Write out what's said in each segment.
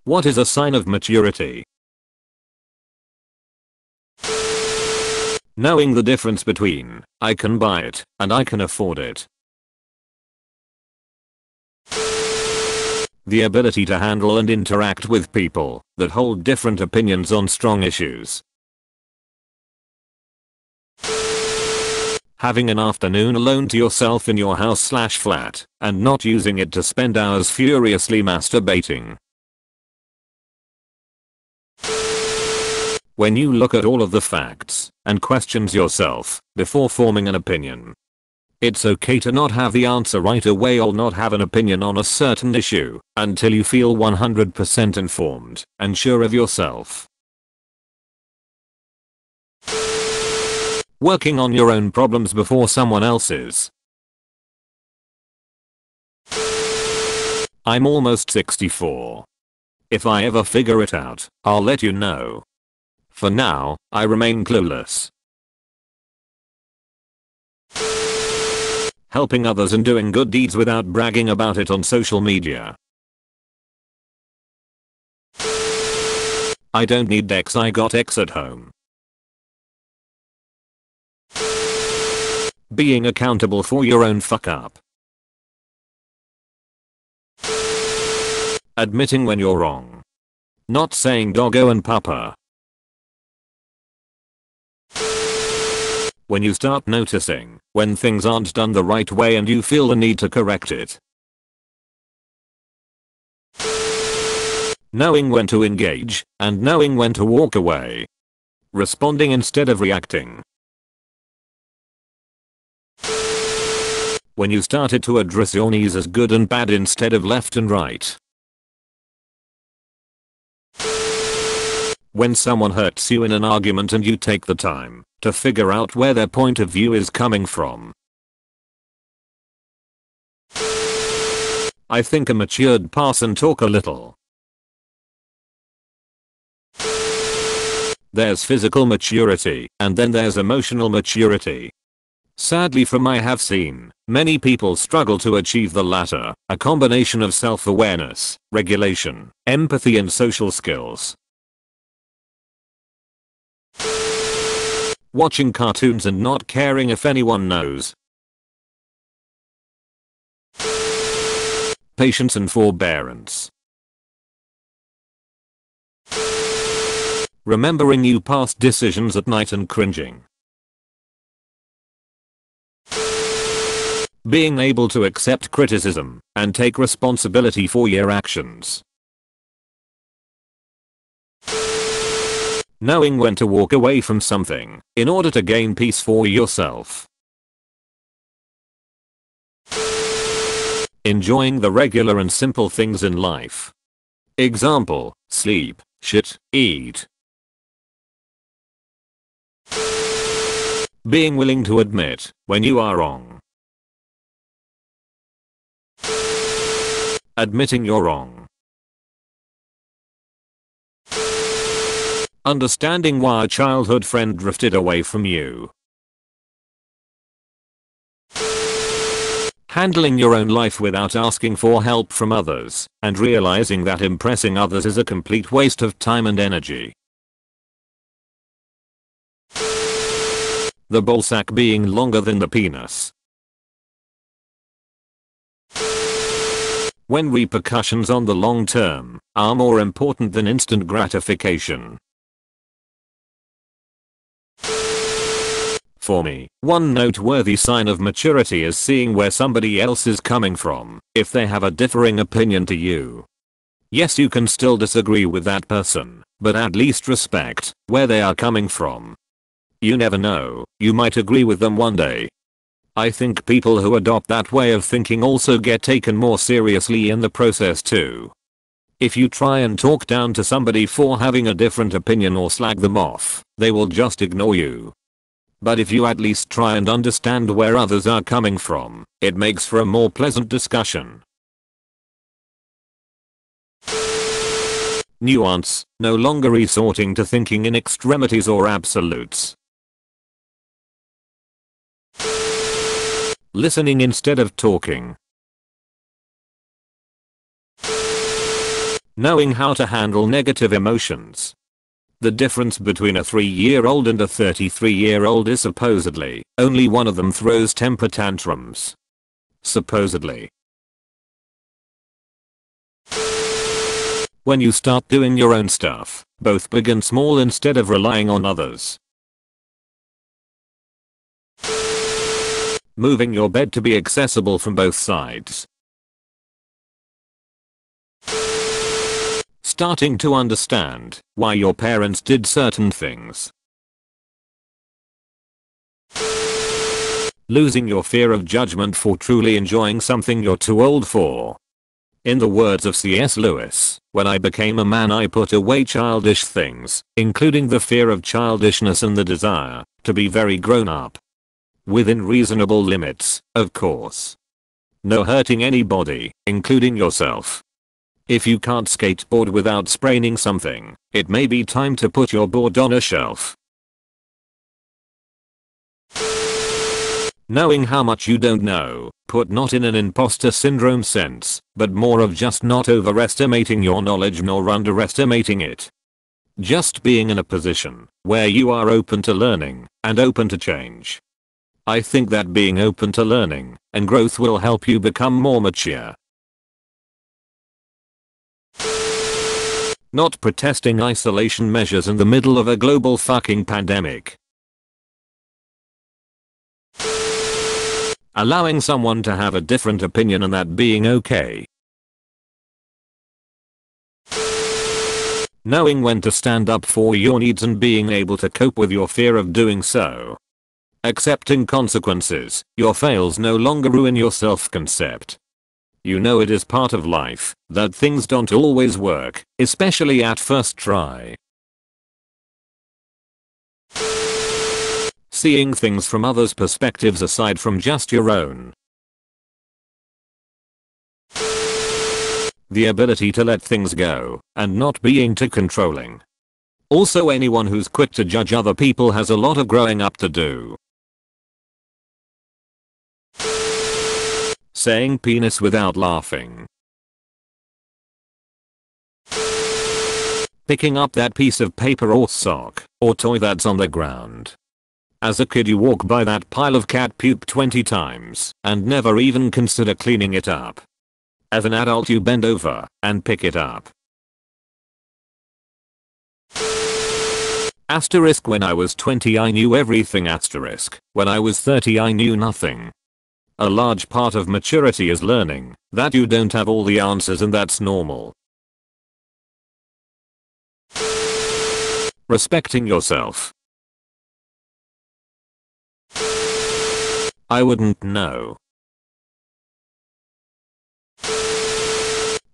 What is a sign of maturity? Knowing the difference between I can buy it and I can afford it. The ability to handle and interact with people that hold different opinions on strong issues. Having an afternoon alone to yourself in your house/flat and not using it to spend hours furiously masturbating. When you look at all of the facts and questions yourself before forming an opinion. It's okay to not have the answer right away or not have an opinion on a certain issue until you feel 100% informed and sure of yourself. Working on your own problems before someone else's. I'm almost 64. If I ever figure it out, I'll let you know. For now, I remain clueless. Helping others and doing good deeds without bragging about it on social media. I don't need X, I got X at home. Being accountable for your own fuck up. Admitting when you're wrong. Not saying doggo and papa. When you start noticing when things aren't done the right way and you feel the need to correct it. Knowing when to engage and knowing when to walk away. Responding instead of reacting. When you started to address your needs as good and bad instead of left and right. When someone hurts you in an argument and you take the time to figure out where their point of view is coming from. I think a matured person talk a little. There's physical maturity and then there's emotional maturity. Sadly from I have seen, many people struggle to achieve the latter, a combination of self-awareness, regulation, empathy and social skills. Watching cartoons and not caring if anyone knows. Patience and forbearance. Remembering you past decisions at night and cringing. Being able to accept criticism and take responsibility for your actions. Knowing when to walk away from something in order to gain peace for yourself. Enjoying the regular and simple things in life. Example, sleep, shit, eat. Being willing to admit when you are wrong. Admitting you're wrong. Understanding why a childhood friend drifted away from you. Handling your own life without asking for help from others, and realizing that impressing others is a complete waste of time and energy. The ballsack being longer than the penis. When repercussions on the long term are more important than instant gratification. For me, one noteworthy sign of maturity is seeing where somebody else is coming from if they have a differing opinion to you. Yes, you can still disagree with that person, but at least respect where they are coming from. You never know, you might agree with them one day. I think people who adopt that way of thinking also get taken more seriously in the process too. If you try and talk down to somebody for having a different opinion or slag them off, they will just ignore you. But if you at least try and understand where others are coming from, it makes for a more pleasant discussion. Nuance, no longer resorting to thinking in extremities or absolutes. Listening instead of talking. Knowing how to handle negative emotions. The difference between a 3-year-old and a 33-year-old is supposedly only one of them throws temper tantrums. Supposedly. When you start doing your own stuff, both big and small, instead of relying on others. Moving your bed to be accessible from both sides. Starting to understand why your parents did certain things. Losing your fear of judgment for truly enjoying something you're too old for. In the words of C.S. Lewis, when I became a man I put away childish things, including the fear of childishness and the desire to be very grown up. Within reasonable limits, of course. No hurting anybody, including yourself. If you can't skateboard without spraining something, it may be time to put your board on a shelf. Knowing how much you don't know, put not in an imposter syndrome sense, but more of just not overestimating your knowledge nor underestimating it. Just being in a position where you are open to learning and open to change. I think that being open to learning and growth will help you become more mature. Not protesting isolation measures in the middle of a global fucking pandemic. Allowing someone to have a different opinion and that being okay. Knowing when to stand up for your needs and being able to cope with your fear of doing so. Accepting consequences, your fails no longer ruin your self-concept. You know it is part of life, that things don't always work, especially at first try. Seeing things from others' perspectives aside from just your own. The ability to let things go, and not being too controlling. Also, anyone who's quick to judge other people has a lot of growing up to do. Saying penis without laughing. Picking up that piece of paper or sock or toy that's on the ground. As a kid you walk by that pile of cat poop 20 times and never even consider cleaning it up. As an adult you bend over and pick it up. Asterisk when I was 20 I knew everything asterisk. When I was 30 I knew nothing. A large part of maturity is learning that you don't have all the answers and that's normal. Respecting yourself. I wouldn't know.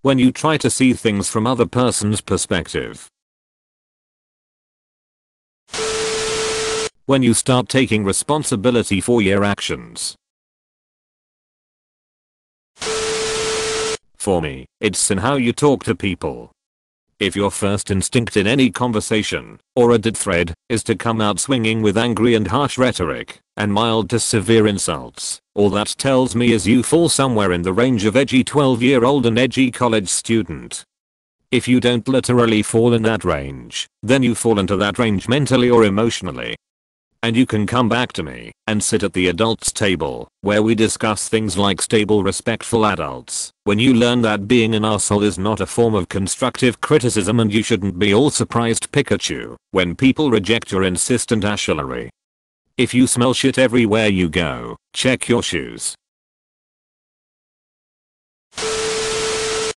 When you try to see things from other person's perspective. When you start taking responsibility for your actions. For me, it's in how you talk to people. If your first instinct in any conversation, or a dead thread, is to come out swinging with angry and harsh rhetoric, and mild to severe insults, all that tells me is you fall somewhere in the range of edgy 12-year-old and edgy college student. If you don't literally fall in that range, then you fall into that range mentally or emotionally. And you can come back to me and sit at the adults table where we discuss things like stable respectful adults when you learn that being an asshole is not a form of constructive criticism and you shouldn't be all surprised Pikachu when people reject your insistent ashlery. If you smell shit everywhere you go, check your shoes.